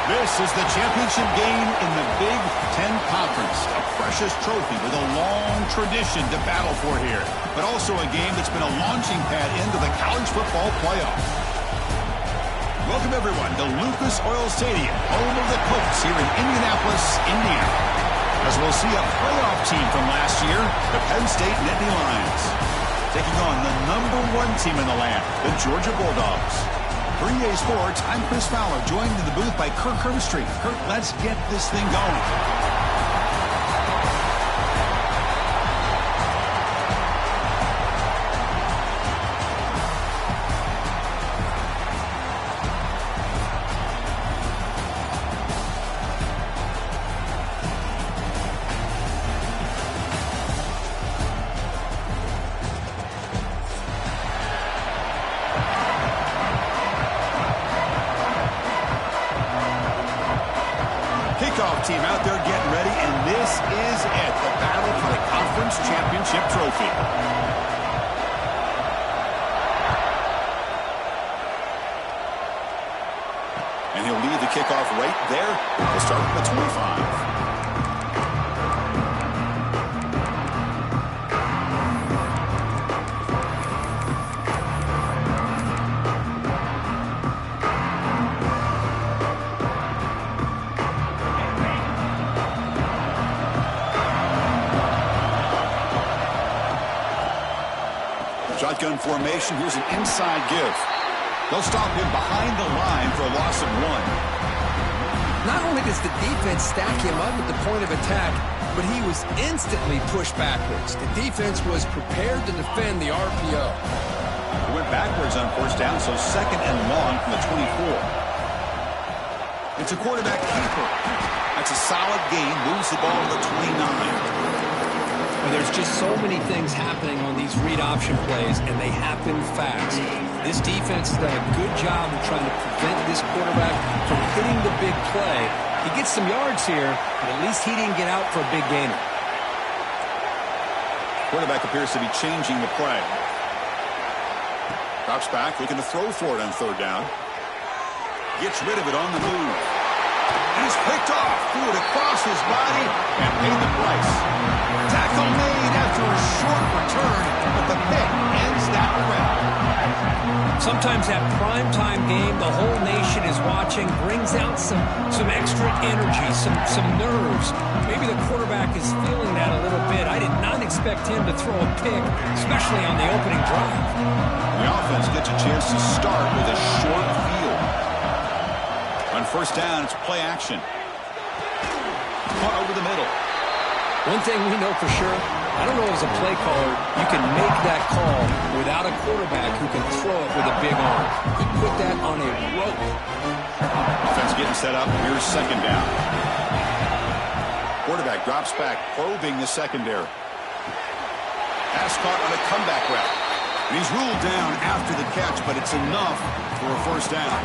This is the championship game in the Big Ten Conference. A precious trophy with a long tradition to battle for here. But also a game that's been a launching pad into the college football playoff. Welcome, everyone, to Lucas Oil Stadium, home of the Colts here in Indianapolis, Indiana. As we'll see a playoff team from last year, the Penn State Nittany Lions, taking on the #1 team in the land, the Georgia Bulldogs. For EA Sports, I'm Chris Fowler, joined in the booth by Kirk Herbstreit. Kirk, let's get this thing going. Kickoff team out there getting ready, and this is it, the battle for the conference championship trophy. And he'll lead the kickoff right there. We'll start at the 25. Shotgun formation. Here's an inside give. They'll stop him behind the line for a loss of 1. Not only does the defense stack him up at the point of attack, but he was instantly pushed backwards. The defense was prepared to defend the RPO. He went backwards on first down, so 2nd and long from the 24. It's a quarterback keeper. That's a solid gain. Moves the ball to the 29. Well, there's just so many things happening on these read option plays, and they happen fast. This defense has done a good job of trying to prevent this quarterback from hitting the big play. He gets some yards here, but at least he didn't get out for a big gainer. Quarterback appears to be changing the play. Drops back, looking to throw for it on 3rd down. Gets rid of it on the move. He's picked off, threw it across his body, and paid the price. Tackle made after a short return, but the pick ends that round. Sometimes that primetime game, the whole nation is watching, brings out some extra energy, some nerves. Maybe the quarterback is feeling that a little bit. I did not expect him to throw a pick, especially on the opening drive. The offense gets a chance to start with a short field. On first down, it's play action. Caught over the middle. One thing we know for sure, I don't know as a play caller, you can make that call without a quarterback who can throw it with a big arm. He put that on a rope. Offense getting set up. Here's 2nd down. Quarterback drops back, probing the secondary. Pass caught on a comeback route. And he's ruled down after the catch, but it's enough for a first down.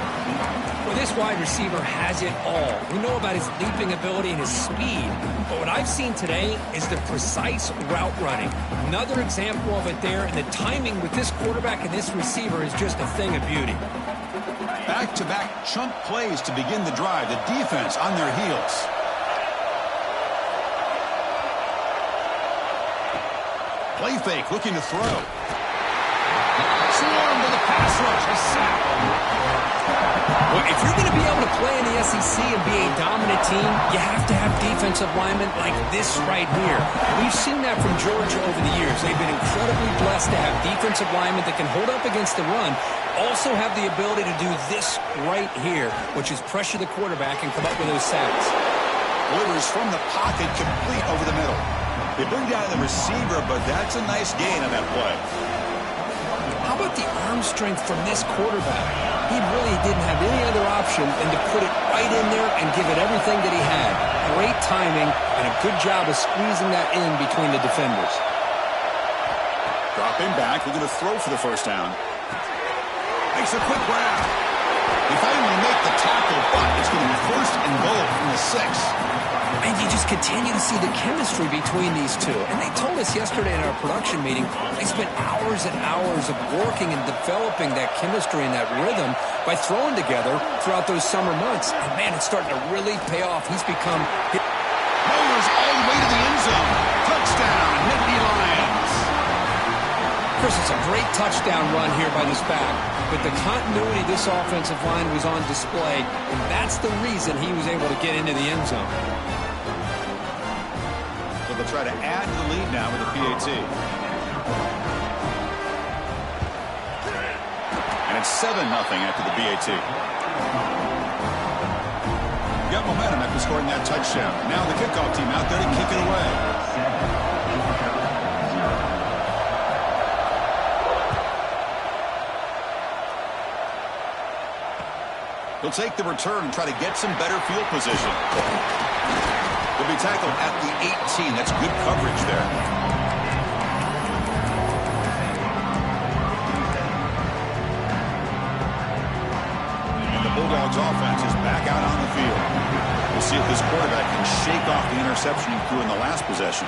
Well, this wide receiver has it all. We know about his leaping ability and his speed, but what I've seen today is the precise route running. Another example of it there, and the timing with this quarterback and this receiver is just a thing of beauty. Back-to-back chunk plays to begin the drive. The defense on their heels. Play fake, looking to throw. Swarm to the pass rush. A sack. Well, if you're going to be able to play in the SEC and be a dominant team, you have to have defensive linemen like this right here. We've seen that from Georgia over the years. They've been incredibly blessed to have defensive linemen that can hold up against the run, also have the ability to do this right here, which is pressure the quarterback and come up with those sacks. Delivers from the pocket, complete over the middle. They bring down the receiver, but that's a nice gain on that play. How about the arm strength from this quarterback? He really didn't have any other option than to put it right in there and give it everything that he had. Great timing and a good job of squeezing that in between the defenders. Dropping back, we're going to throw for the first down. Makes a quick grab. He finally make the tackle, but it's going to be 1st and goal from the 6. And you just continue to see the chemistry between these two. And they told us yesterday in our production meeting, they spent hours and hours of working and developing that chemistry and that rhythm by throwing together throughout those summer months. And, man, it's starting to really pay off. He's become... Bowlers all the way to the end zone. Touchdown, Nittany Lions. Chris, it's a great touchdown run here by this back. But the continuity of this offensive line was on display, and that's the reason he was able to get into the end zone. So they'll try to add to the lead now with a PAT. And it's 7-0 after the PAT. Got momentum after scoring that touchdown. Now the kickoff team out there to kick it away. He'll take the return and try to get some better field position. He'll be tackled at the 18. That's good coverage there. And the Bulldogs offense is back out on the field. We'll see if this quarterback can shake off the interception he threw in the last possession.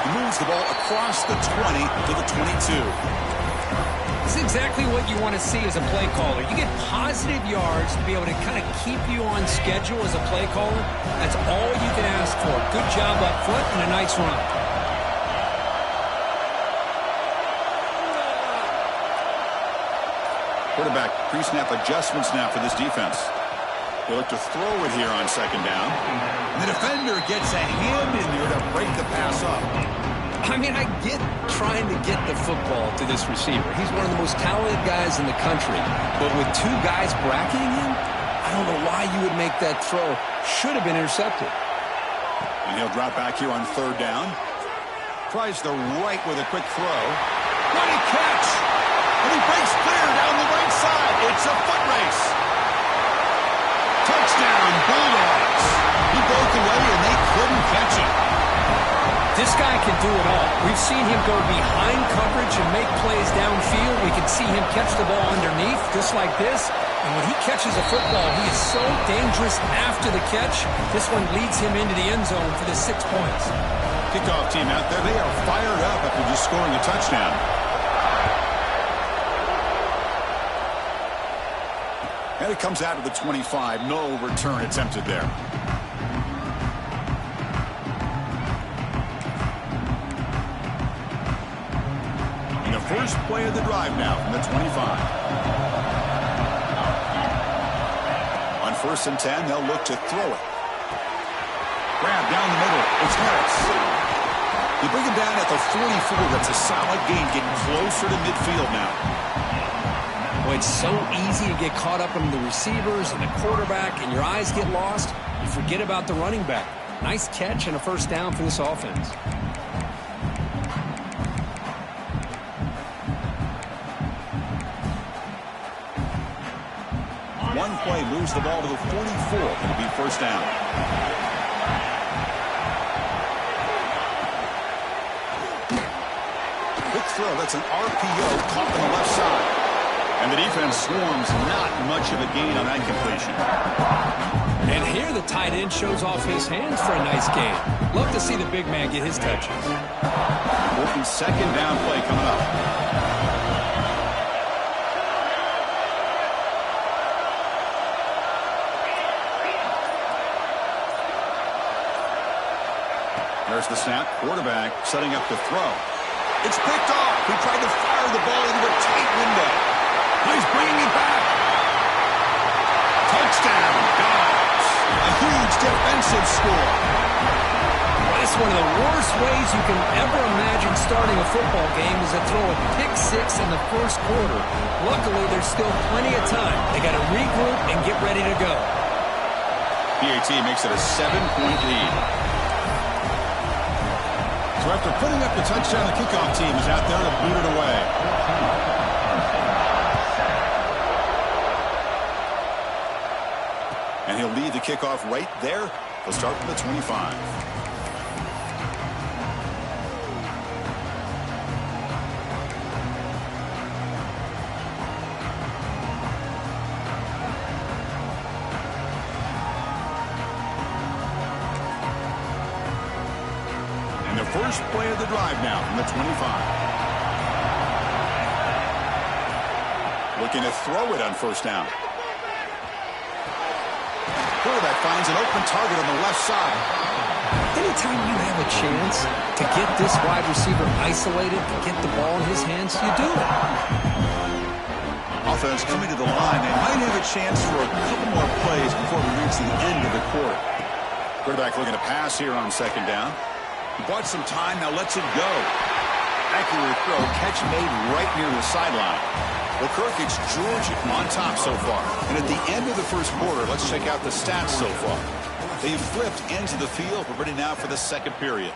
He moves the ball across the 20 to the 22. This is exactly what you want to see as a play caller. You get positive yards to be able to kind of keep you on schedule as a play caller. That's all you can ask for. Good job up front and a nice run. Quarterback pre-snap adjustments now for this defense. They look to throw it here on second down. And the defender gets a hand in there to break the pass up. I mean, I get trying to get the football to this receiver. He's one of the most talented guys in the country. But with two guys bracketing him, I don't know why you would make that throw. Should have been intercepted. And he'll drop back here on third down. Tries the right with a quick throw. What a catch! And he breaks clear down the right side. It's a foot race. Touchdown, Bulldogs. He broke away and they couldn't catch him. This guy can do it all. We've seen him go behind coverage and make plays downfield. We can see him catch the ball underneath, just like this. And when he catches a football, he is so dangerous after the catch. This one leads him into the end zone for the 6 points. Kickoff team out there, they are fired up after just scoring a touchdown. And it comes out of the 25. No return attempted there. First play of the drive now from the 25. On 1st and 10, they'll look to throw it. Grab down the middle. It's Harris. You bring him down at the 44. That's a solid gain, getting closer to midfield now. Well, it's so easy to get caught up in the receivers and the quarterback, and your eyes get lost. You forget about the running back. Nice catch and a first down for this offense. One play moves the ball to the 44. It'll be first down. Quick throw. That's an RPO caught on the left side. And the defense swarms. Not much of a gain on that completion. And here the tight end shows off his hands for a nice gain. Love to see the big man get his touches. Working second down play coming up. There's the snap. Quarterback setting up the throw. It's picked off. He tried to fire the ball into a tight window. He's bringing it back. Touchdown, Dogs. A huge defensive score. That's one of the worst ways you can ever imagine starting a football game is to throw a pick six in the first quarter. Luckily, there's still plenty of time. They got to regroup and get ready to go. PAT makes it a 7-point lead. So after putting up the touchdown, the kickoff team is out there to boot it away. And he'll lead the kickoff right there. He'll start from the 25. first play of the drive now from the 25. Looking to throw it on first down. Quarterback finds an open target on the left side. Anytime you have a chance to get this wide receiver isolated, to get the ball in his hands, you do it. Offense coming to the line. They might have a chance for a couple more plays before we reach the end of the quarter. Quarterback looking to pass here on second down. He bought some time, now lets it go. Accurate throw, catch made right near the sideline. Well, Kirk, it's Georgia on top so far. And at the end of the first quarter, let's check out the stats so far. They've flipped into the field. We're ready now for the second period.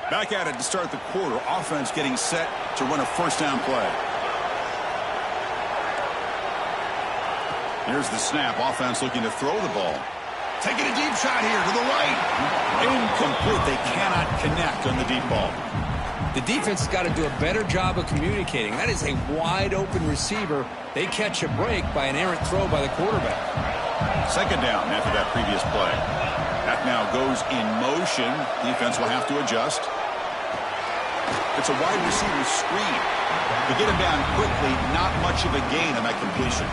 Back at it to start the quarter. Offense getting set to run a first down play. Here's the snap. Offense looking to throw the ball. Taking a deep shot here to the right. Incomplete. They cannot connect on the deep ball. The defense has got to do a better job of communicating. That is a wide open receiver. They catch a break by an errant throw by the quarterback. Second down after that previous play. That now goes in motion. Defense will have to adjust. It's a wide receiver screen. To get him down quickly, not much of a gain on that completion.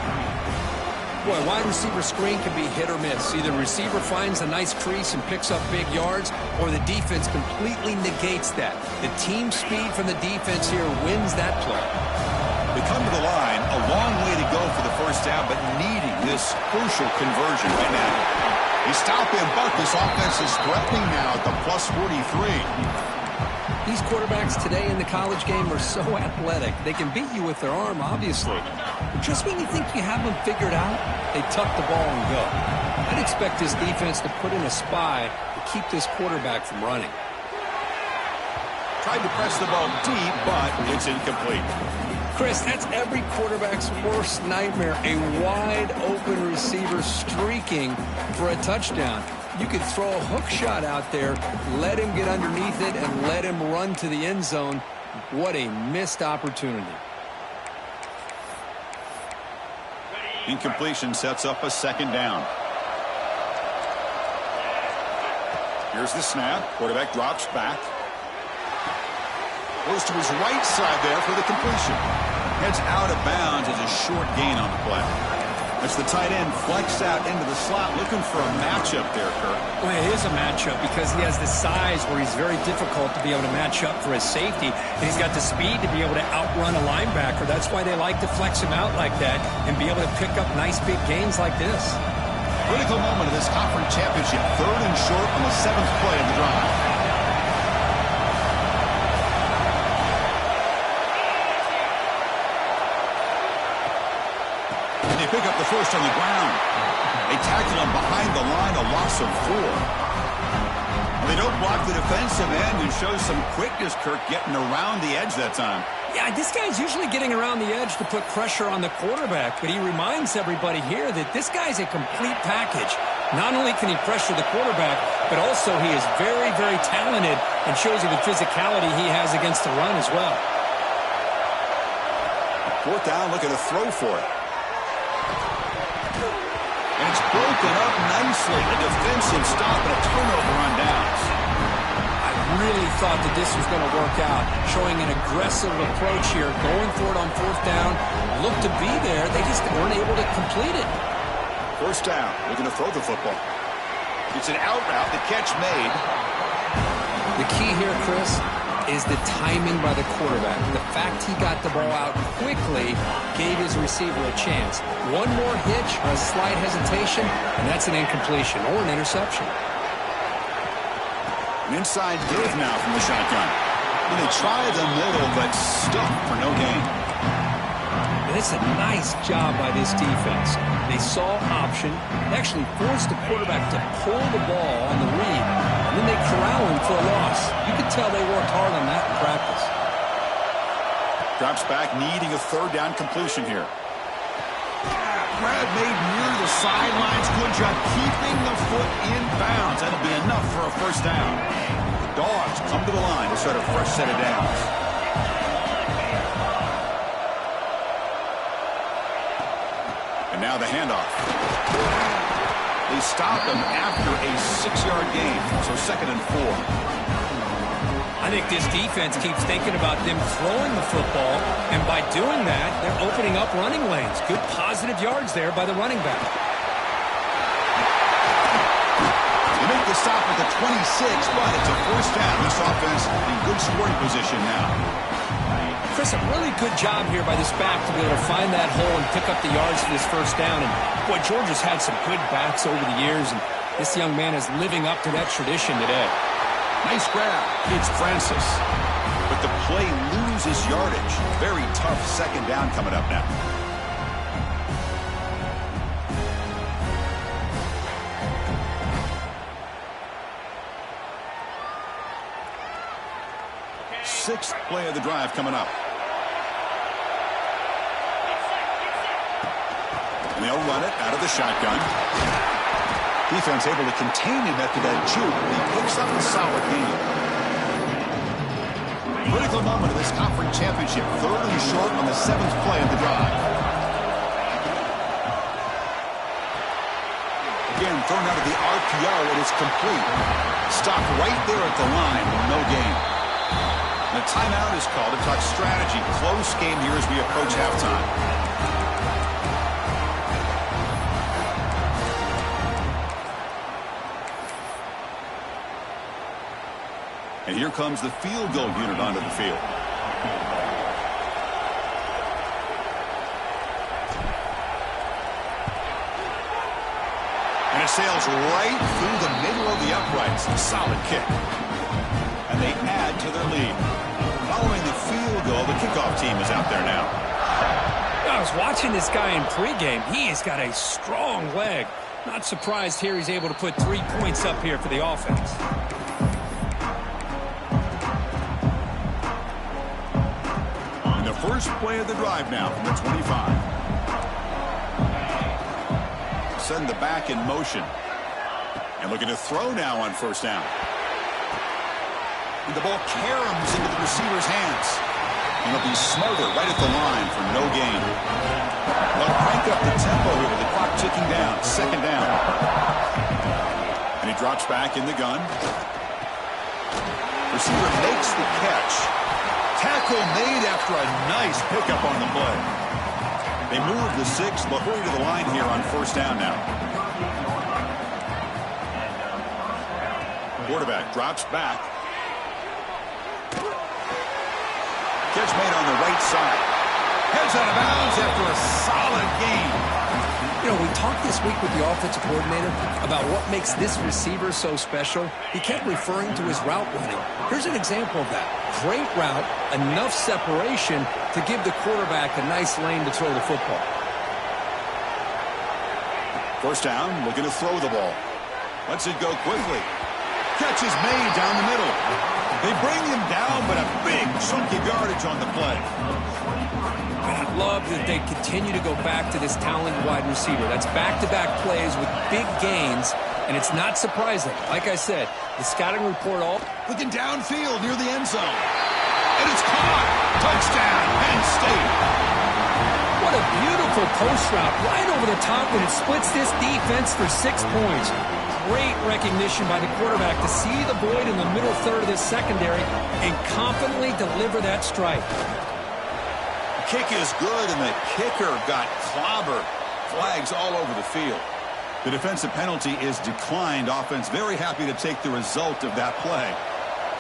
Boy, wide receiver screen can be hit or miss. Either receiver finds a nice crease and picks up big yards, or the defense completely negates that. The team speed from the defense here wins that play. They come to the line, a long way to go for the first down, but needing this crucial conversion right now. They stop him, but this offense is threatening now at the plus 43. These quarterbacks today in the college game are so athletic. They can beat you with their arm, obviously. But just when you think you have them figured out, they tuck the ball and go. I'd expect this defense to put in a spy to keep this quarterback from running. Tried to press the ball deep, but it's incomplete. Chris, that's every quarterback's worst nightmare. A wide-open receiver streaking for a touchdown. You could throw a hook shot out there, let him get underneath it, and let him run to the end zone. What a missed opportunity. Incompletion sets up a second down. Here's the snap. Quarterback drops back. Goes to his right side there for the completion. Heads out of bounds as a short gain on the play. That's the tight end flexed out into the slot, looking for a matchup there, Kirk. Well, it is a matchup because he has the size where he's very difficult to be able to match up for his safety, and he's got the speed to be able to outrun a linebacker. That's why they like to flex him out like that and be able to pick up nice big gains like this. Critical moment of this conference championship. 3rd and short on the 7th play of the drive. Pick up the first on the ground. They tackle him behind the line, a loss of 4. They don't block the defensive end and show some quickness, Kirk, getting around the edge that time. Yeah, this guy's usually getting around the edge to put pressure on the quarterback, but he reminds everybody here that this guy's a complete package. Not only can he pressure the quarterback, but also he is very, very talented and shows you the physicality he has against the run as well. 4th down, looking to throw for it. And it's broken up nicely. A defensive stop and a turnover on downs. I really thought that this was going to work out, showing an aggressive approach here, going for it on 4th down. Looked to be there. They just weren't able to complete it. 1st down. Looking to throw the football. It's an out route. The catch made. The key here, Chris, is the timing by the quarterback. The fact he got the ball out quickly gave his receiver a chance. One more hitch or a slight hesitation, and that's an incompletion or an interception. An inside give now from the shotgun. And they try the middle, but stuck for no gain. And it's a nice job by this defense. They saw option, actually forced the quarterback to pull the ball on the read, and then they corral him for a loss. You could tell they worked hard on that in practice. Drops back, needing a 3rd down completion here. Grab made near the sidelines. Good job keeping the foot in bounds. That'll be enough for a 1st down. Dogs come to the line to start a fresh set of downs. And now the handoff. They stop him after a 6-yard gain, so 2nd and 4. I think this defense keeps thinking about them throwing the football, and by doing that, they're opening up running lanes. Good positive yards there by the running back. They make the stop at the 26, but it's a first down. This offense in good scoring position now. Chris, a really good job here by this back to be able to find that hole and pick up the yards for this first down. And, boy, Georgia's had some good backs over the years, and this young man is living up to that tradition today. Nice grab. It's Francis. But the play loses yardage. Very tough 2nd down coming up now. Sixth play of the drive coming up. And they'll run it out of the shotgun. Defense able to contain him after that juke. He picks up a solid gain. Critical moment of this conference championship. 3rd and short on the 7th play of the drive. Again, thrown out of the RPO, and it's complete. Stopped right there at the line. No gain. And a timeout is called to talk strategy. Close game here as we approach halftime. And here comes the field goal unit onto the field. And it sails right through the middle of the uprights. A solid kick. And they add to their lead. Following the field goal, the kickoff team is out there now. I was watching this guy in pregame. He has got a strong leg. Not surprised here he's able to put 3 points up here for the offense. First play of the drive now from the 25. Send the back in motion. And looking to throw now on first down. And the ball caroms into the receiver's hands. And it'll be smothered right at the line for no gain. They'll crank up the tempo here with the clock ticking down. 2nd down. And he drops back in the gun. Receiver makes the catch. Tackle made after a nice pickup on the play. They move the 6, but hurry to the line here on first down now. Quarterback drops back. Catch made on the right side. Heads out of bounds after a solid gain. You know, we talked this week with the offensive coordinator about what makes this receiver so special. He kept referring to his route running. Here's an example of that. Great route, enough separation to give the quarterback a nice lane to throw the football. First down, looking to throw the ball. Lets it go quickly. Catch is made down the middle. They bring him down, but a big chunk of yardage on the play. I love that they continue to go back to this talented wide receiver. That's back-to-back plays with big gains, and it's not surprising. Like I said, the scouting report all... Looking downfield near the end zone. And it's caught. Touchdown, Penn State. What a beautiful post route right over the top, and it splits this defense for 6 points. Great recognition by the quarterback to see the void in the middle third of this secondary and confidently deliver that strike. Kick is good, and the kicker got clobbered. Flags all over the field. The defensive penalty is declined. Offense very happy to take the result of that play.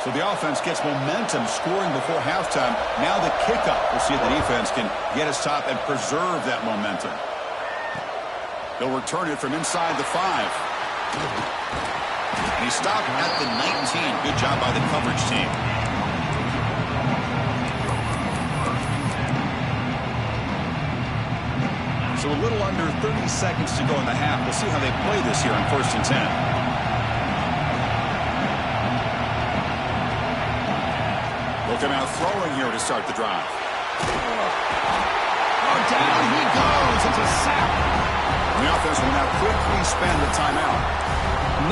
So the offense gets momentum scoring before halftime. Now the kickoff. We'll see if the defense can get a stop and preserve that momentum. They'll return it from inside the 5. And he stopped at the 19. Good job by the coverage team. So a little under 30 seconds to go in the half. We'll see how they play this here on 1st and 10. They'll come out throwing here to start the drive. Oh, down he goes. It's a sack. And the offense will now quickly spend the timeout.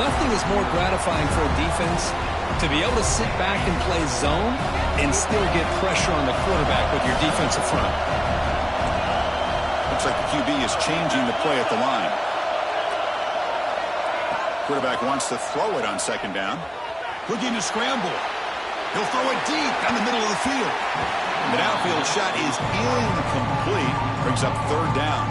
Nothing is more gratifying for a defense To be able to sit back and play zone and still get pressure on the quarterback with your defensive front. Looks like the QB is changing the play at the line. Quarterback wants to throw it on second down. Looking to scramble. He'll throw it deep down the middle of the field. The downfield shot is incomplete. Brings up third down.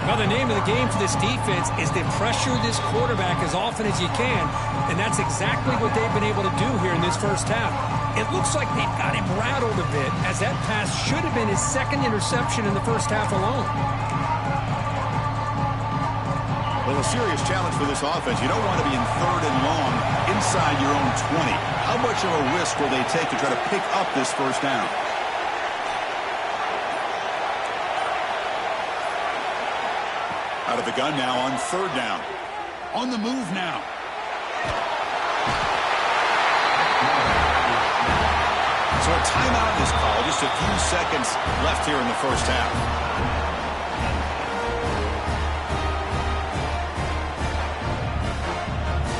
Well, the name of the game for this defense is to pressure this quarterback as often as you can, and that's exactly what they've been able to do here in this first half. It looks like they've got him rattled a bit, as that pass should have been his second interception in the first half alone. Well, a serious challenge for this offense. You don't want to be in third and long inside your own 20. How much of a risk will they take to try to pick up this first down? Out of the gun now on third down. On the move now. So a timeout is called. Just a few seconds left here in the first half.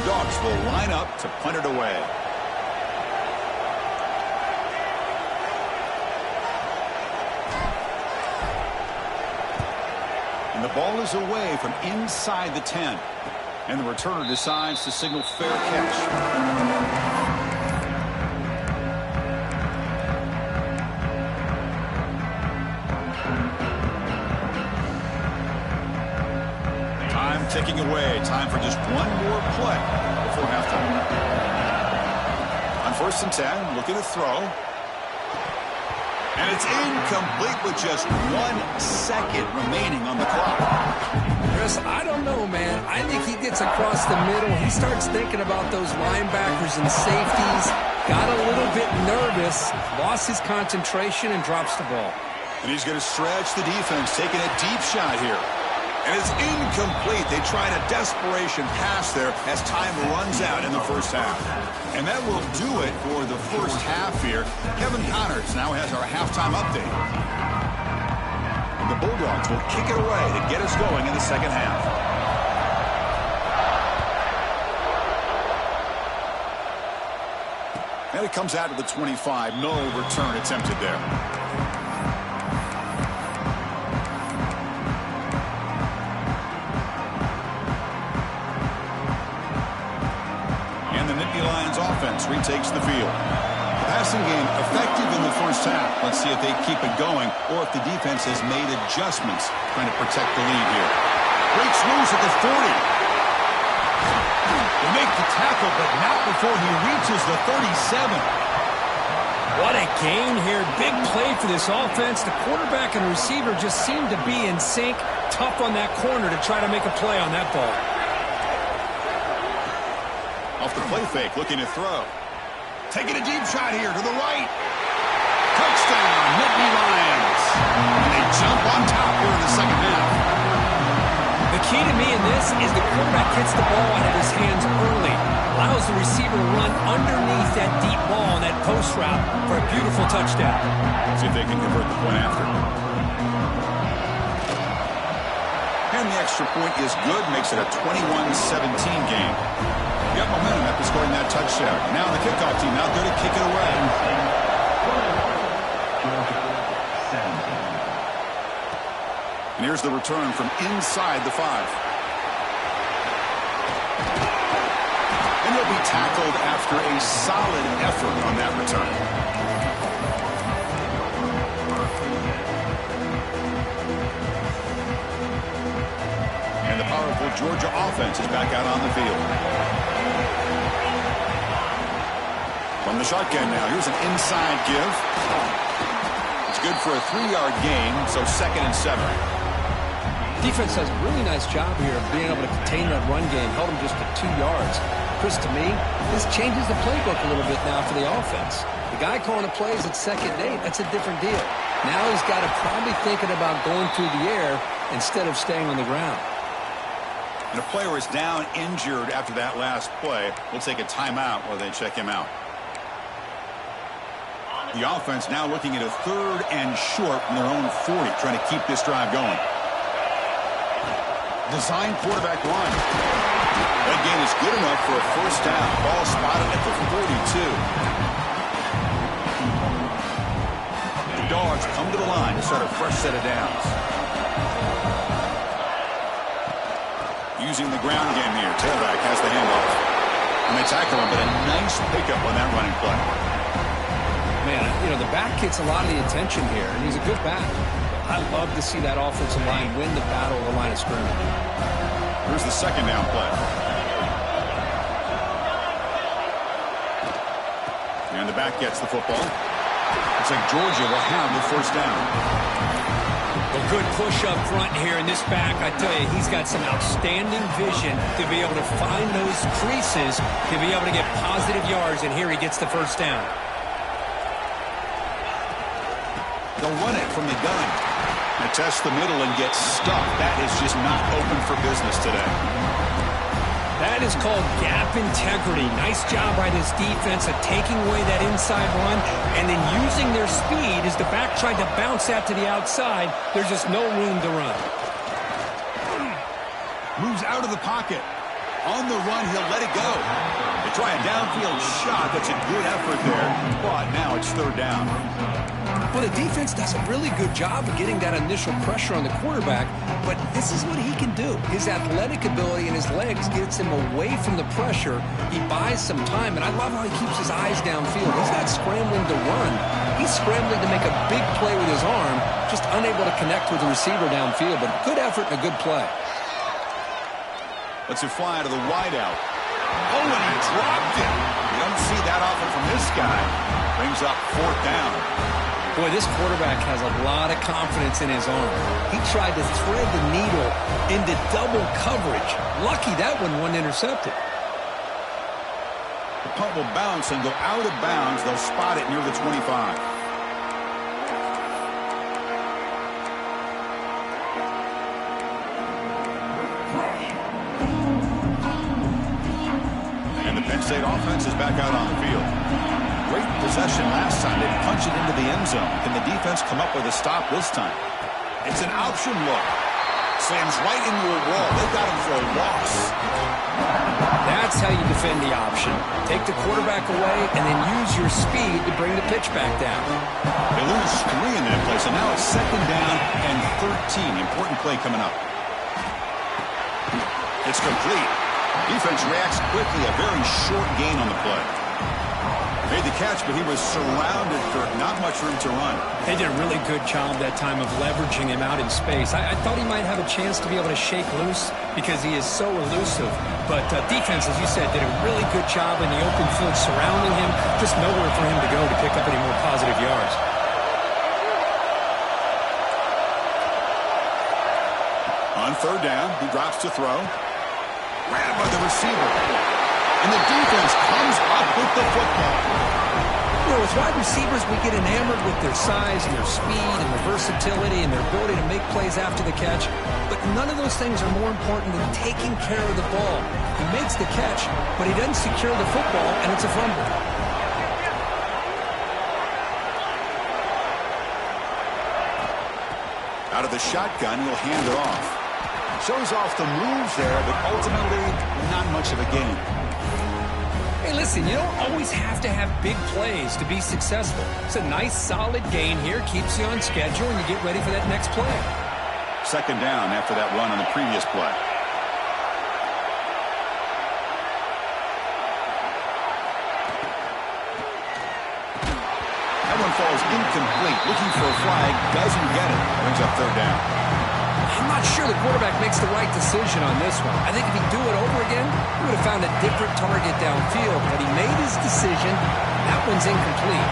Dogs will line up to punt it away. And the ball is away from inside the 10. And the returner decides to signal fair catch. Time ticking away. Time for just one more play before halftime. On 1st and 10, looking to throw. And it's incomplete with just 1 second remaining on the clock. Chris, I don't know, man. I think he gets across the middle. He starts thinking about those linebackers and safeties. Got a little bit nervous, lost his concentration, and drops the ball. And he's going to stretch the defense, taking a deep shot here. And it's incomplete. They tried a desperation pass there as time runs out in the first half. And that will do it for the first half here. Kevin Connors now has our halftime update. And the Bulldogs will kick it away to get us going in the second half. And it comes out to the 25. No return attempted there. Offense retakes the field. The passing game effective in the first half. Let's see if they keep it going or if the defense has made adjustments trying to protect the lead here. Breaks loose at the 40. They make the tackle, but not before he reaches the 37. What a gain here. Big play for this offense. The quarterback and receiver just seem to be in sync. Tough on that corner to try to make a play on that ball. Off the play fake, looking to throw. Taking a deep shot here to the right. Touchdown, Nittany Lions. And they jump on top here in the second half. The key to me in this is the quarterback gets the ball out of his hands early. Allows the receiver to run underneath that deep ball on that post route for a beautiful touchdown. See if they can convert the point after. And the extra point is good. Makes it a 21-17 game. Got momentum after scoring that touchdown. Now the kickoff team out there to kick it away. And here's the return from inside the 5. And he'll be tackled after a solid effort on that return. And the powerful Georgia offense is back out on the field. From the shotgun now, here's an inside give. It's good for a 3-yard gain, so 2nd and 7. Defense does a really nice job here of being able to contain that run game. Held him just to 2 yards. Chris, to me, this changes the playbook a little bit now for the offense. The guy calling the plays at 2nd and 8, that's a different deal. Now he's got to probably thinking about going through the air instead of staying on the ground. And a player is down injured after that last play. We'll take a timeout while they check him out. The offense now looking at a 3rd and short from their own 40, trying to keep this drive going. Design quarterback run. That gain is good enough for a first down. Ball spotted at the 42. The Dogs come to the line to start a fresh set of downs. Using the ground game here. Tailback has the handoff. And they tackle him, but a nice pickup on that running play. Man, you know, the back gets a lot of the attention here, and he's a good back. I love to see that offensive line win the battle of the line of scrimmage. Here's the second down play. And the back gets the football. Looks like Georgia will have the first down. A good push up front here in this back. I tell you, he's got some outstanding vision to be able to find those creases, to be able to get positive yards, and here he gets the first down. They'll run it from the gun. They test the middle and get stuck. That is just not open for business today. That is called gap integrity. Nice job by this defense of taking away that inside run and then using their speed as the back tried to bounce that to the outside. There's just no room to run. Moves out of the pocket. On the run, he'll let it go. They try a downfield shot. That's a good effort there. But now it's third down. Well, the defense does a really good job of getting that initial pressure on the quarterback, but this is what he can do. His athletic ability and his legs gets him away from the pressure. He buys some time, and I love how he keeps his eyes downfield. He's not scrambling to run. He's scrambling to make a big play with his arm, just unable to connect with the receiver downfield, but good effort and a good play. Let's it fly to the wideout. Oh, and he dropped it. You don't see that often from this guy. Brings up fourth down. Boy, this quarterback has a lot of confidence in his arm. He tried to thread the needle into double coverage. Lucky that one wasn't intercepted. The punt will bounce and go out of bounds. They'll spot it near the 25. And the Penn State offense is back out on the field. Great possession last time. They punch it into the end zone. Can the defense come up with a stop this time? It's an option look. Slams right into a wall. They got him for a loss. That's how you defend the option. Take the quarterback away and then use your speed to bring the pitch back down. They lose 3 in that play, so now it's second down and 13. Important play coming up. It's complete. Defense reacts quickly. A very short gain on the play. Made the catch, but he was surrounded for not much room to run. They did a really good job that time of leveraging him out in space. I thought he might have a chance to be able to shake loose because he is so elusive. But defense, as you said, did a really good job in the open field surrounding him. Just nowhere for him to go to pick up any more positive yards. On third down, he drops to throw. Grabbed by the receiver. And the defense comes up with the football. You know, with wide receivers, we get enamored with their size and their speed and their versatility and their ability to make plays after the catch. But none of those things are more important than taking care of the ball. He makes the catch, but he doesn't secure the football, and it's a fumble. Out of the shotgun, he'll hand it off. Shows off the moves there, but ultimately not much of a gain. Hey, listen, you don't always have to have big plays to be successful. It's a nice, solid gain here, keeps you on schedule, and you get ready for that next play. Second down after that run on the previous play. That one falls incomplete. Looking for a flag, doesn't get it. Brings up third down. I'm not sure the quarterback makes the right decision on this one. I think if he'd do it over again, he would have found a different target downfield, but he made his decision. That one's incomplete.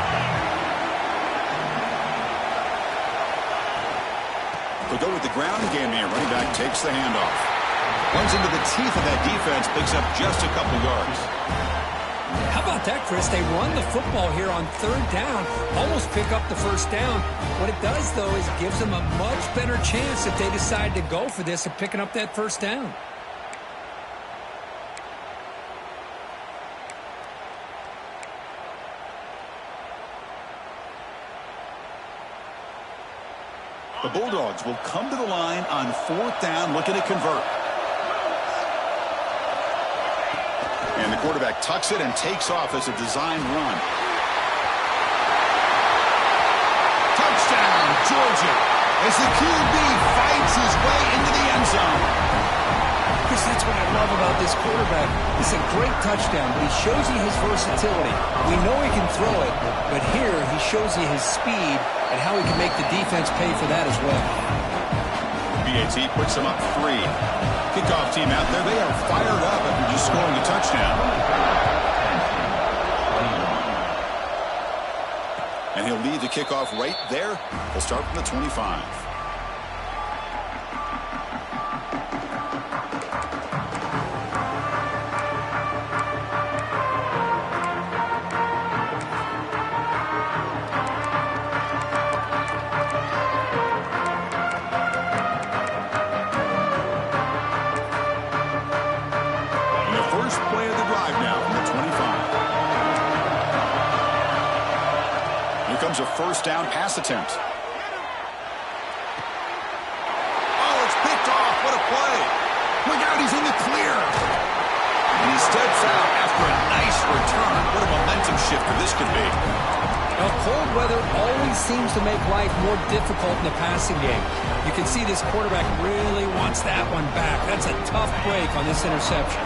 They'll go with the ground game here. Running back takes the handoff. Runs into the teeth of that defense, picks up just a couple yards. How about that, Chris? They run the football here on third down, almost pick up the first down. What it does, though, is it gives them a much better chance if they decide to go for this of picking up that first down. The Bulldogs will come to the line on fourth down, looking to convert. And the quarterback tucks it and takes off as a design run. Touchdown, Georgia, as the QB fights his way into the end zone. Chris, that's what I love about this quarterback. It's a great touchdown, but he shows you his versatility. We know he can throw it, but here he shows you his speed and how he can make the defense pay for that as well. BAT puts them up 3. Kickoff team out there, they are fired up after just scoring a touchdown. And he'll lead the kickoff right there. He'll start from the 25. A first down pass attempt. Oh, it's picked off. What a play. Look out, he's in the clear. And he steps out after a nice return. What a momentum shifter this could be. Now, cold weather always seems to make life more difficult in the passing game. You can see this quarterback really wants that one back. That's a tough break on this interception.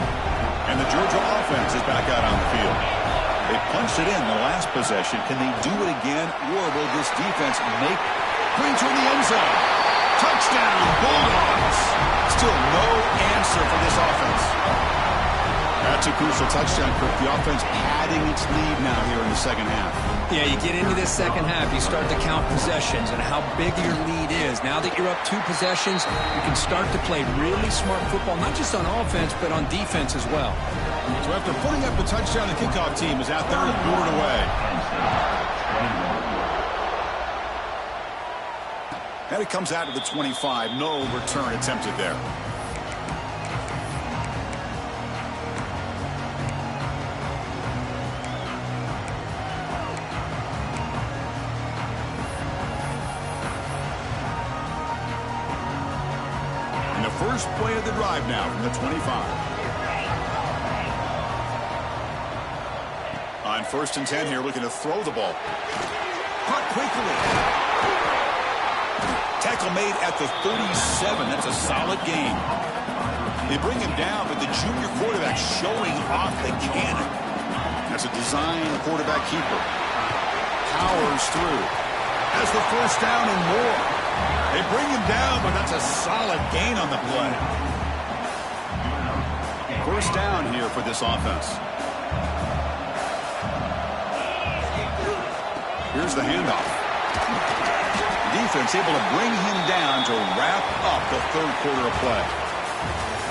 And the Georgia offense is back out on the field. They punched it in the last possession. Can they do it again, or will this defense bring to the end zone? Touchdown, Bulldogs. Still no answer for this offense. That's a crucial touchdown, Kirk. The offense padding its lead now here in the second half. Yeah, you get into this second half, you start to count possessions and how big your lead is. Now that you're up 2 possessions, you can start to play really smart football, not just on offense, but on defense as well. So after putting up the touchdown, the kickoff team is out there and lured away. And it comes out to the 25. No return attempted there. And the first play of the drive now from the 25. On 1st and 10 here, looking to throw the ball. Caught quickly. Tackle made at the 37. That's a solid gain. They bring him down, but the junior quarterback showing off the cannon. That's a design quarterback keeper. Powers through. Has the first down and more. They bring him down, but that's a solid gain on the play. First down here for this offense. Here's the handoff. Defense able to bring him down to wrap up the 3rd quarter of play.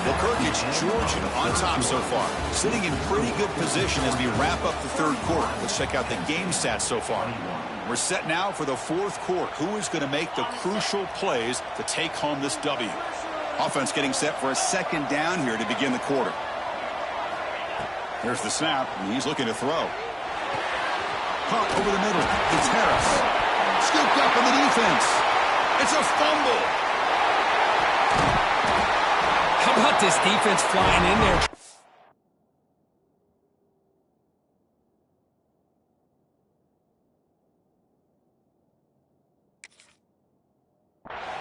Well, Kirk, it's Georgia on top so far. Sitting in pretty good position as we wrap up the 3rd quarter. Let's check out the game stats so far. We're set now for the 4th quarter. Who is going to make the crucial plays to take home this W? Offense getting set for a 2nd down here to begin the quarter. Here's the snap, and he's looking to throw. Caught over the middle. It's Harris. Scooped up on the defense. It's a fumble. How about this defense flying in there?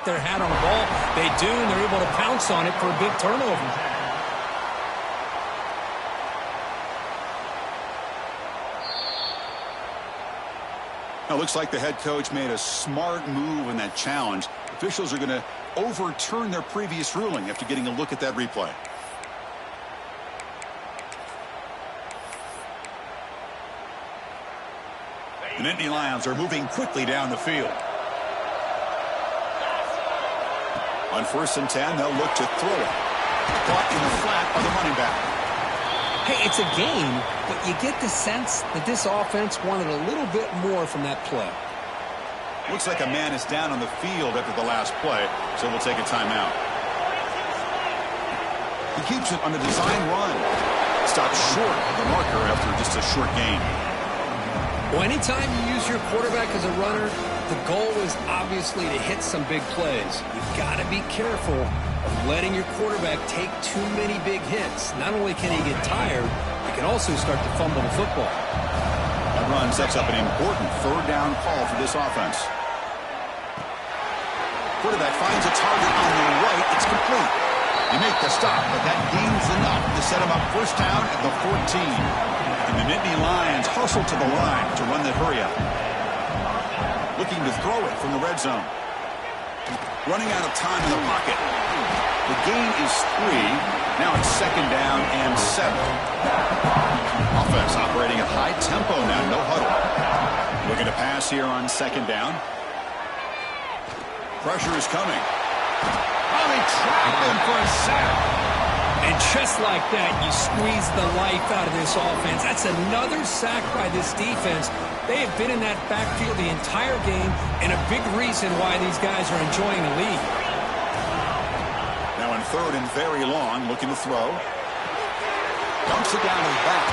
Their hat on the ball. They do, and they're able to pounce on it for a big turnover. Now, looks like the head coach made a smart move in that challenge. Officials are going to overturn their previous ruling after getting a look at that replay. The Nittany Lions are moving quickly down the field. On 1st and 10, they'll look to throw it. Caught in the flat by the running back. Hey, it's a game, but you get the sense that this offense wanted a little bit more from that play. Looks like a man is down on the field after the last play, so we'll take a timeout. He keeps it on the design run. Stops short of the marker after just a short gain. Well, anytime you use your quarterback as a runner, the goal is obviously to hit some big plays. You've got to be careful of letting your quarterback take too many big hits. Not only can he get tired, It can also start to fumble the football. That run sets up an important third down call for this offense. Quarterback finds a target on the right. It's complete. They make the stop, but that gains enough to set him up first down at the 14. And the Nittany Lions hustle to the line to run the hurry-up. Looking to throw it from the red zone. Running out of time in the pocket. The gain is 3. Now it's second down and 7. Offense operating at high tempo now. No huddle. Looking to pass here on second down. Pressure is coming. Oh, they trap him for a sack. And just like that, you squeeze the life out of this offense. That's another sack by this defense. They have been in that backfield the entire game, and a big reason why these guys are enjoying the lead. Now on third and very long, looking to throw. Dumps it down and back.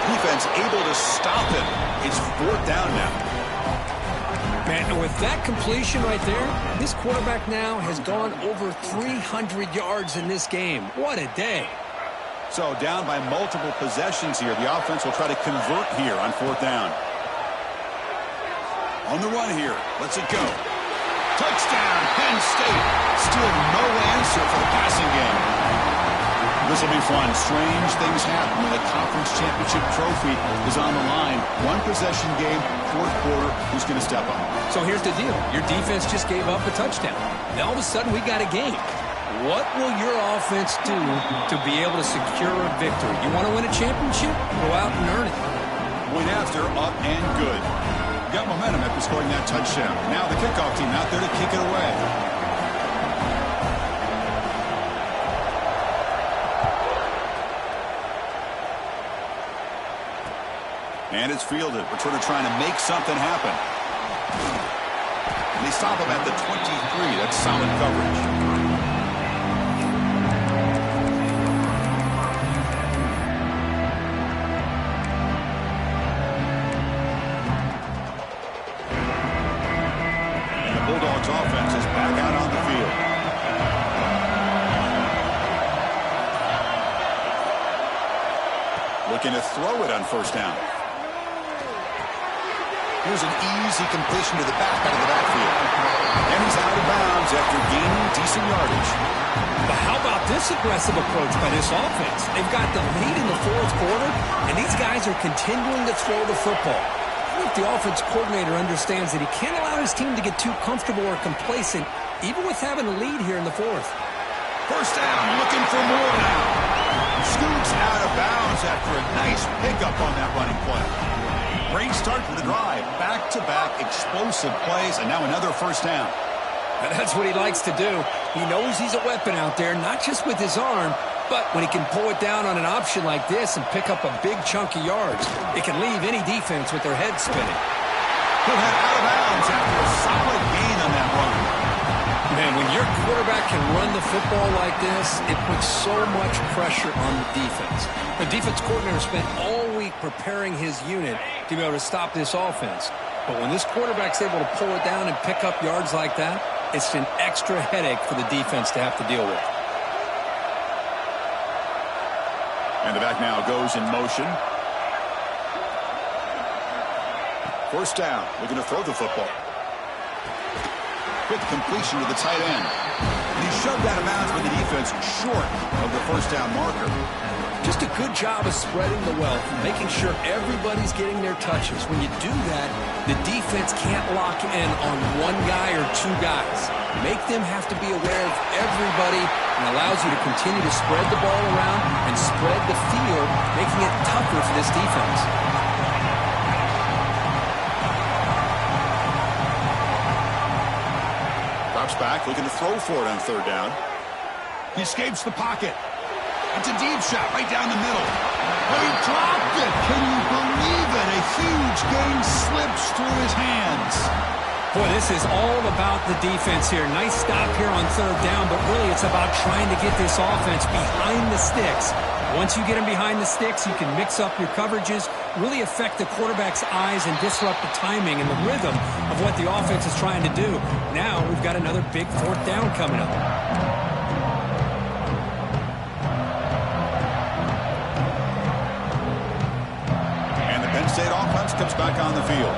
Defense able to stop him. It's fourth down now. Man, and with that completion right there, this quarterback now has gone over 300 yards in this game. What a day. So down by multiple possessions here. The offense will try to convert here on fourth down. On the run here. Let's it go. Touchdown, Penn State. Still no answer for the passing game. This will be fun. Strange things happen when the conference championship trophy is on the line. One possession game, fourth quarter. Who's going to step up? So here's the deal. Your defense just gave up a touchdown. Now all of a sudden we got a game. What will your offense do to be able to secure a victory? You want to win a championship? Go out and earn it. Point after, up and good. Got momentum after scoring that touchdown. Now the kickoff team out there to kick it away. And it's fielded. Returner trying to make something happen. And they stop him at the 23. That's solid coverage. Bulldogs offense is back out on the field. Looking to throw it on first down. Here's an easy completion to the back out of the backfield. And he's out of bounds after gaining decent yardage. But how about this aggressive approach by this offense? They've got the lead in the fourth quarter, and these guys are continuing to throw the football. I think the offense coordinator understands that he can't allow his team to get too comfortable or complacent, even with having a lead here in the fourth. First down, looking for more now. Scoots out of bounds after a nice pickup on that running play. Great start to the drive. Back-to-back explosive plays, and now another first down. And that's what he likes to do. He knows he's a weapon out there, not just with his arm, but when he can pull it down on an option like this and pick up a big chunk of yards, it can leave any defense with their head spinning. He'll head out of bounds after a solid gain on that run. Man, when your quarterback can run the football like this, it puts so much pressure on the defense. The defense coordinator spent all week preparing his unit to be able to stop this offense. But when this quarterback's able to pull it down and pick up yards like that, it's an extra headache for the defense to have to deal with. And the back now goes in motion. First down, looking to throw the football. Quick completion to the tight end. And he shoved out of bounds with the defense short of the first down marker. Just a good job of spreading the wealth, making sure everybody's getting their touches. When you do that, the defense can't lock in on one guy or two guys. Make them have to be aware of everybody and allows you to continue to spread the ball around and spread the field, making it tougher for this defense. Drops back, looking to throw for it on third down. He escapes the pocket. It's a deep shot right down the middle. Oh, he dropped it. Can you believe it? A huge gain slips through his hands. Boy, this is all about the defense here. Nice stop here on third down, but really it's about trying to get this offense behind the sticks. Once you get them behind the sticks, you can mix up your coverages, really affect the quarterback's eyes and disrupt the timing and the rhythm of what the offense is trying to do. Now we've got another big fourth down coming up. State offense comes back on the field.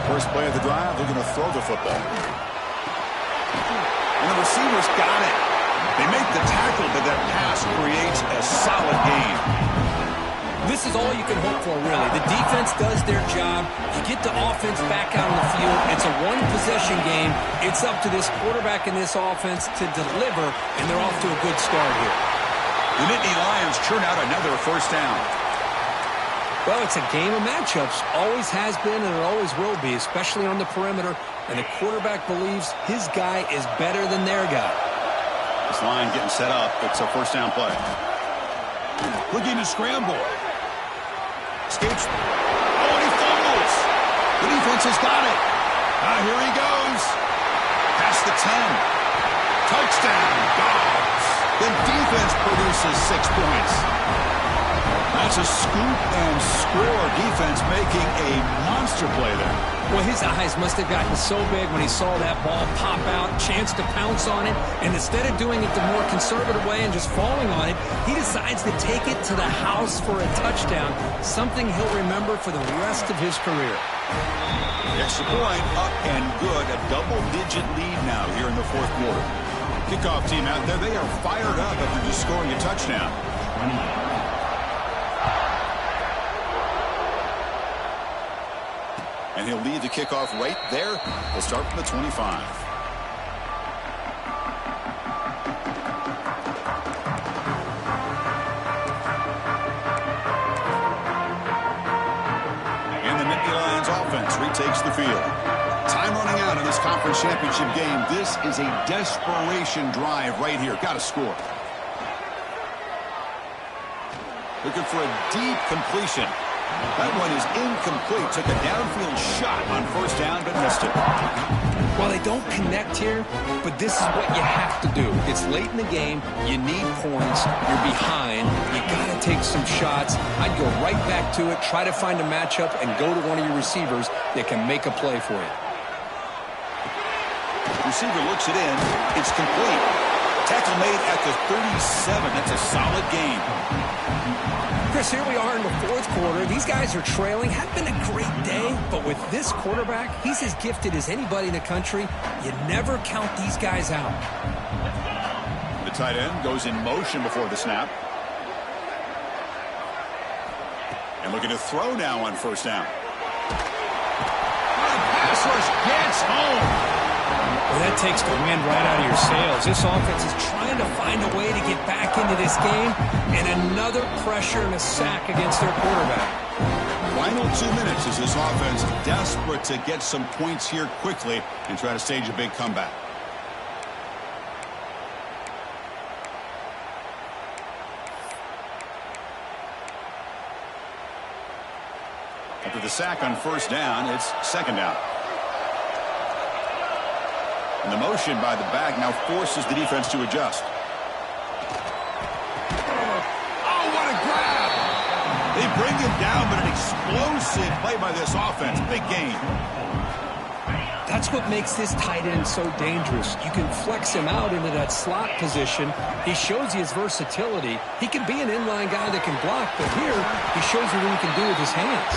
First play of the drive, they're going to throw the football. And the receivers got it. They make the tackle, but that pass creates a solid gain. This is all you can hope for, really. The defense does their job. You get the offense back out on the field. It's a one-possession game. It's up to this quarterback and this offense to deliver, and they're off to a good start here. The Nittany Lions churn out another first down. Well, it's a game of matchups. Always has been, and it always will be, especially on the perimeter. And the quarterback believes his guy is better than their guy. This line getting set up. It's a first down play. Looking to scramble. Escapes. Oh, and he fumbles. The defense has got it. Here he goes. Past the 10. Touchdown, Dogs. The defense produces 6 points. That's a scoop and score. Defense making a monster play there. Well, his eyes must have gotten so big when he saw that ball pop out, chance to pounce on it, and instead of doing it the more conservative way and just falling on it, he decides to take it to the house for a touchdown, something he'll remember for the rest of his career. Extra point up and good. A double-digit lead now here in the fourth quarter. Kickoff team out there, they are fired up after just scoring a touchdown. And he'll lead the kickoff right there. He'll start from the 25. And the Nittany Lions offense retakes the field. Time running out in this conference championship game. This is a desperation drive right here. Got to score. Looking for a deep completion. That one is incomplete. Took a downfield shot on first down, but missed it. Well, they don't connect here, but this is what you have to do. It's late in the game. You need points. You're behind. You got to take some shots. I'd go right back to it, try to find a matchup, and go to one of your receivers that can make a play for you. Receiver looks it in. It's complete. Tackle made at the 37. That's a solid gain. Chris, here we are in the fourth quarter. These guys are trailing. Had been a great day, but with this quarterback, he's as gifted as anybody in the country. You never count these guys out. The tight end goes in motion before the snap. And looking to throw now on first down. Pass rush gets home. Well, that takes the wind right out of your sails. This offense is trying to find a way to get back into this game, and another pressure and a sack against their quarterback. Final 2 minutes as this offense desperate to get some points here quickly and try to stage a big comeback. After the sack on first down, it's second down. And the motion by the back now forces the defense to adjust. Oh, what a grab! They bring him down, but an explosive play by this offense. Big gain. That's what makes this tight end so dangerous. You can flex him out into that slot position. He shows you his versatility. He can be an inline guy that can block, but here he shows you what he can do with his hands.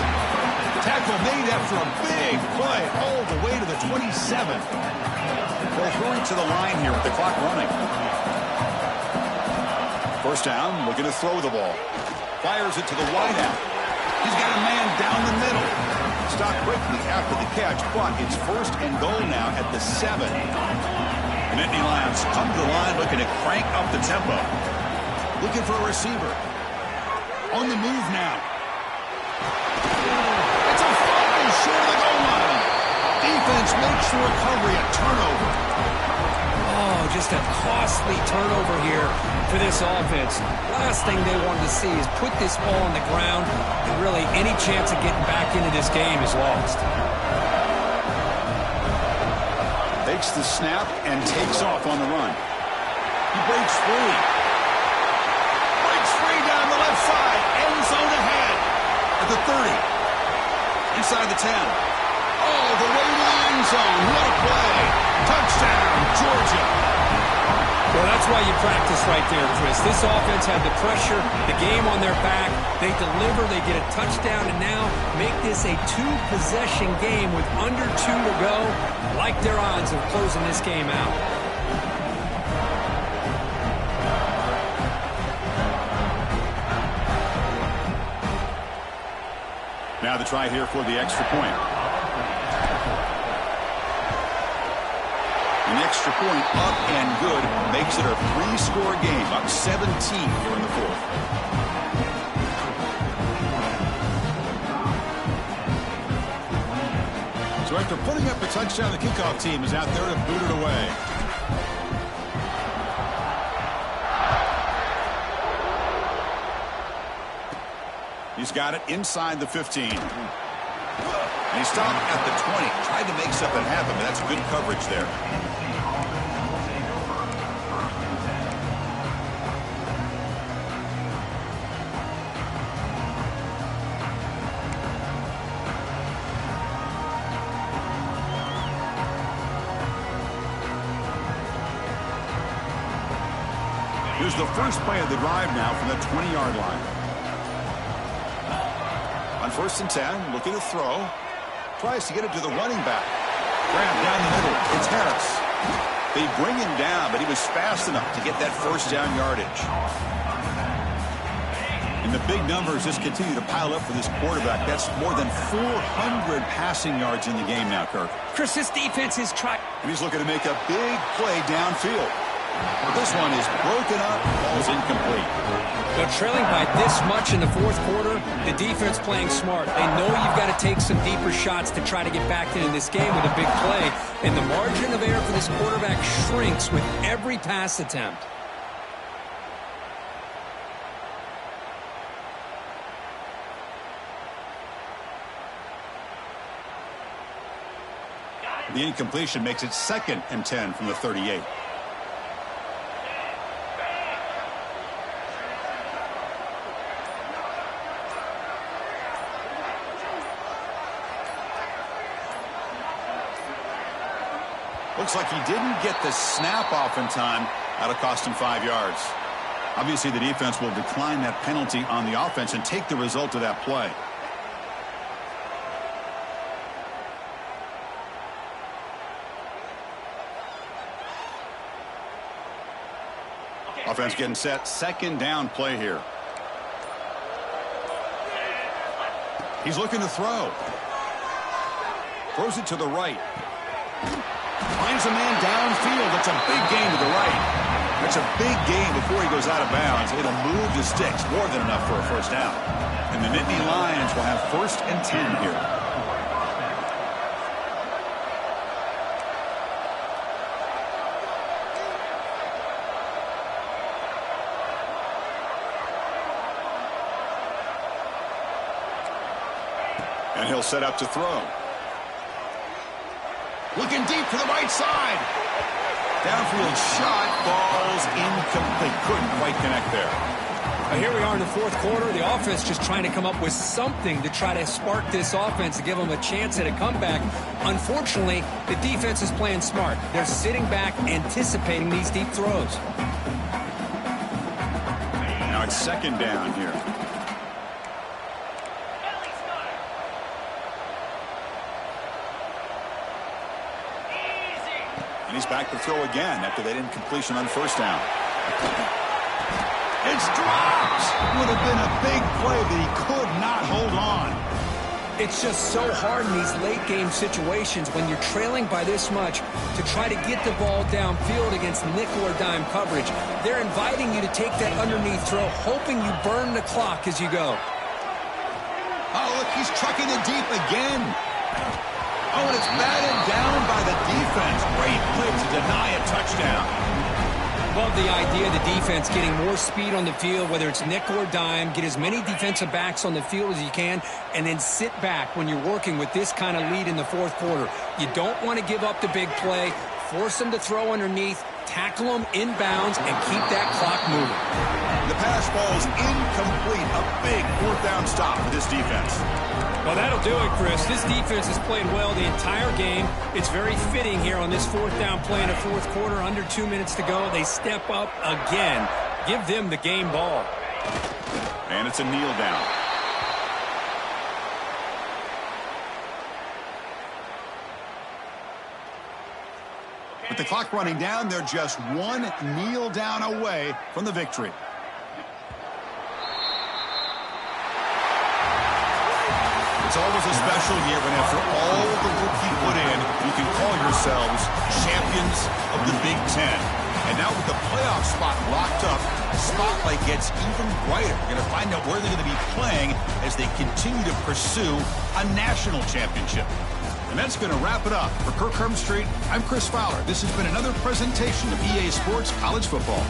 Tackle made after a big play all the way to the 27. They're going to the line here with the clock running. First down, looking to throw the ball. Fires it to the wideout. He's got a man down the middle. Stopped quickly after the catch, but it's first and goal now at the 7. The Nittany Lions come to the line looking to crank up the tempo. Looking for a receiver. On the move now. It's a fumble short of the goal line. Defense makes the recovery a turnover. Oh, just a costly turnover here for this offense. Last thing they wanted to see is put this ball on the ground, and really any chance of getting back into this game is lost. Takes the snap and takes off on the run. He breaks free. Breaks free down the left side. End zone ahead. At the 30. Inside the 10. Oh, the way to the end zone. What a play. Touchdown, Georgia. Well, Well, that's why you practice right there, Chris. This offense had the pressure, the game on their back. They deliver, they get a touchdown, and now make this a two-possession game with under 2 to go. Like their odds of closing this game out. Now the try here for the extra point. An extra point up and good makes it a 3-score game, up 17 here in the fourth. So after putting up a touchdown, the kickoff team is out there to boot it away. He's got it inside the 15. And he stopped at the 20. Tried to make something happen, but that's good coverage there. Here's the first play of the drive now from the 20-yard line. On 1st and 10, looking to throw. Tries to get it to the running back. Grab down the middle. It's Harris. They bring him down, but he was fast enough to get that first down yardage. And the big numbers just continue to pile up for this quarterback. That's more than 400 passing yards in the game now, Kirk. Chris, this defense is trying. And he's looking to make a big play downfield. But this one is broken up. Ball's incomplete. They're trailing by this much in the fourth quarter. The defense playing smart. They know you've got to take some deeper shots to try to get back into this game with a big play. And the margin of error for this quarterback shrinks with every pass attempt. The incompletion makes it 2nd and 10 from the 38. Looks like he didn't get the snap off in time. That'll cost him 5 yards. Obviously, the defense will decline that penalty on the offense and take the result of that play. Offense getting set. 2nd down play here. He's looking to throw. Throws it to the right. Finds a man downfield. That's a big gain to the right. That's a big gain before he goes out of bounds. It'll move the sticks. More than enough for a first down. And the Nittany Lions will have 1st and 10 here. And he'll set up to throw. Looking deep to the right side. Downfield shot, falls incomplete. Couldn't quite connect there. Here we are in the fourth quarter. The offense just trying to come up with something to try to spark this offense to give them a chance at a comeback. Unfortunately, the defense is playing smart. They're sitting back, anticipating these deep throws. Now it's 2nd down here. And he's back to throw again after that incompletion on 1st down. It's dropped. Would have been a big play, but he could not hold on. It's just so hard in these late-game situations when you're trailing by this much to try to get the ball downfield against nickel or dime coverage. They're inviting you to take that underneath throw, hoping you burn the clock as you go. Oh, look, he's trucking it deep again. Oh, and it's batted down by the defense. Great play to deny a touchdown. Love the idea of the defense getting more speed on the field, whether it's nickel or dime, get as many defensive backs on the field as you can, and then sit back when you're working with this kind of lead in the fourth quarter. You don't want to give up the big play, force them to throw underneath, tackle them inbounds, and keep that clock moving. The pass ball is incomplete. A big 4th down stop for this defense. Well, that'll do it, Chris. This defense has played well the entire game. It's very fitting here on this fourth down play in the fourth quarter. Under 2 minutes to go. They step up again. Give them the game ball. And it's a kneel down. With the clock running down, they're just one kneel down away from the victory. It's always a special year when after all the work you put in, you can call yourselves champions of the Big Ten. And now with the playoff spot locked up, the spotlight gets even brighter. You're going to find out where they're going to be playing as they continue to pursue a national championship. And that's going to wrap it up. For Kirk Street, I'm Chris Fowler. This has been another presentation of EA Sports College Football.